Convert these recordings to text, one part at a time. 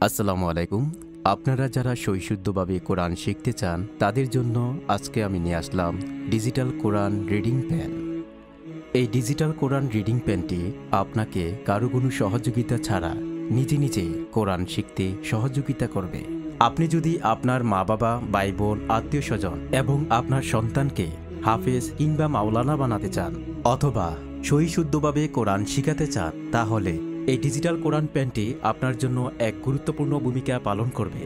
আসসালামু আলাইকুম। আপনারা যারা সৈশুদ্ধভাবে কোরআন শিখতে চান তাদের জন্য আজকে আমি নিয়ে আসলাম ডিজিটাল কোরআন রিডিং পেন। এই ডিজিটাল কোরআন রিডিং পেনটি আপনাকে কারো কোনো সহযোগিতা ছাড়া নিজে নিজে কোরআন শিখতে সহযোগিতা করবে। আপনি যদি আপনার মা বাবা, ভাই বোন, আত্মীয় স্বজন এবং আপনার সন্তানকে হাফেজ কিংবা মাওলানা বানাতে চান অথবা সহিশুদ্ধভাবে কোরআন শিখাতে চান, তাহলে এই ডিজিটাল কোরআন পেনটি আপনার জন্য এক গুরুত্বপূর্ণ ভূমিকা পালন করবে।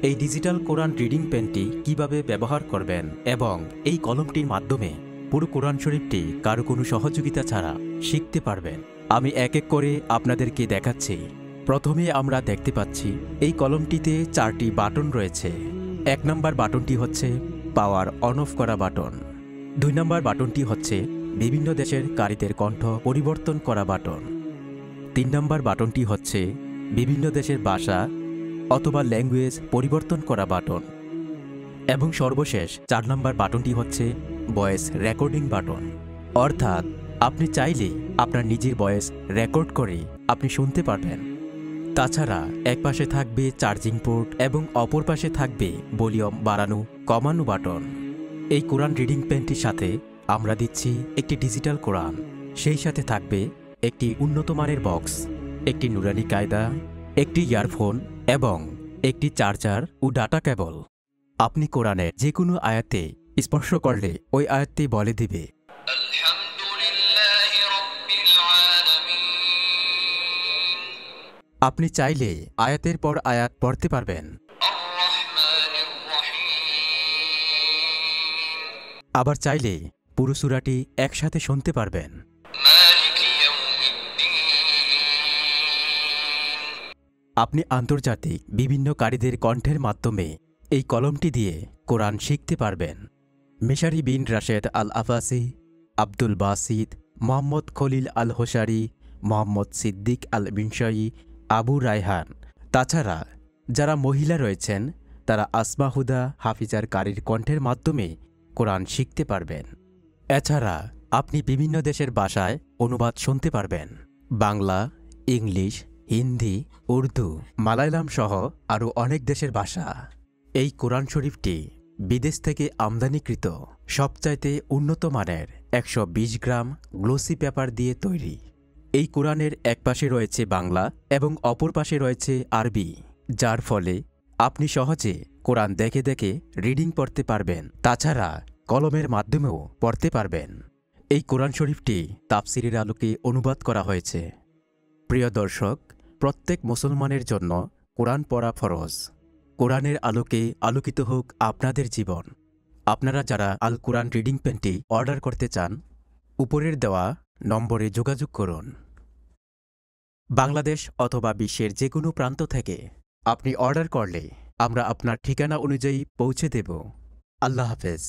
এই ডিজিটাল কোরআন রিডিং পেনটি কিভাবে ব্যবহার করবেন এবং এই কলমটির মাধ্যমে পুরো কোরআন শরীফটি কারো কোনো সহযোগিতা ছাড়া শিখতে পারবেন, আমি এক এক করে আপনাদেরকে দেখাচ্ছি। প্রথমে আমরা দেখতে পাচ্ছি এই কলমটিতে 4টি বাটন রয়েছে। 1 নম্বর বাটনটি হচ্ছে পাওয়ার অন অফ করা বাটন। 2 নম্বর বাটনটি হচ্ছে বিভিন্ন দেশের কারীদের কণ্ঠ পরিবর্তন করা বাটন। 3 নম্বর বাটনটি হচ্ছে বিভিন্ন দেশের ভাষা অথবা ল্যাঙ্গুয়েজ পরিবর্তন করা বাটন। এবং সর্বশেষ 4 নম্বর বাটনটি হচ্ছে ভয়েস রেকর্ডিং বাটন। অর্থাৎ আপনি চাইলে আপনার নিজের ভয়েস রেকর্ড করে আপনি শুনতে পারবেন। তাছাড়া এক পাশে থাকবে চার্জিং পোর্ট এবং অপর পাশে থাকবে ভলিউম বাড়ানো কমানো বাটন। এই কোরআন রিডিং পেনটির সাথে আমরা দিচ্ছি একটি ডিজিটাল কোরআন, সেই সাথে থাকবে একটি উন্নত মানের বক্স, একটি নুরানি কায়দা, একটি ইয়ারফোন এবং একটি চার্জার ও ডাটা কেবল। আপনি কোরআনের যে কোনো আয়াতে স্পর্শ করলে ওই আয়াতটি বলে দিবে আপনি চাইলে আয়াতের পর আয়াত পড়তে পারবেন। আবার চাইলে পুরো সূরাটি একসাথে শুনতে পারবেন। আপনি আন্তর্জাতিক বিভিন্ন কারীদের কণ্ঠের মাধ্যমে এই কলমটি দিয়ে কোরআন শিখতে পারবেন। মিশারি বিন রাশেদ আল আফাসি, আব্দুল বাসিত, মোহাম্মদ খলিল আল হোসারি, মোহাম্মদ সিদ্দিক আল বিনশাই, আবু রায়হান। তাছাড়া যারা মহিলা রয়েছেন তারা আসমা হুদা হাফিজার কারীর কণ্ঠের মাধ্যমে কোরআন শিখতে পারবেন। এছাড়া আপনি বিভিন্ন দেশের ভাষায় অনুবাদ শুনতে পারবেন। বাংলা, ইংলিশ, হিন্দি, উর্দু, মালায়ালাম সহ আরও অনেক দেশের ভাষা। এই কোরআন শরীফটি বিদেশ থেকে আমদানিকৃত সবচাইতে উন্নত মানের 120 গ্রাম গ্লোসি পেপার দিয়ে তৈরি। এই কোরআনের এক পাশে রয়েছে বাংলা এবং অপর পাশে রয়েছে আরবি, যার ফলে আপনি সহজে কোরআন দেখে দেখে রিডিং পড়তে পারবেন। তাছাড়া কলমের মাধ্যমেও পড়তে পারবেন। এই কোরআন শরীফটি তাফসিরের আলোকে অনুবাদ করা হয়েছে। প্রিয় দর্শক, প্রত্যেক মুসলমানের জন্য কোরআন পড়া ফরজ। কোরআনের আলোকে আলোকিত হোক আপনাদের জীবন। আপনারা যারা আল কোরআন রিডিং পেনটি অর্ডার করতে চান, উপরের দেওয়া নম্বরে যোগাযোগ করুন। বাংলাদেশ অথবা বিশ্বের যে কোনো প্রান্ত থেকে আপনি অর্ডার করলে আমরা আপনার ঠিকানা অনুযায়ী পৌঁছে দেব। আল্লাহ হাফেজ।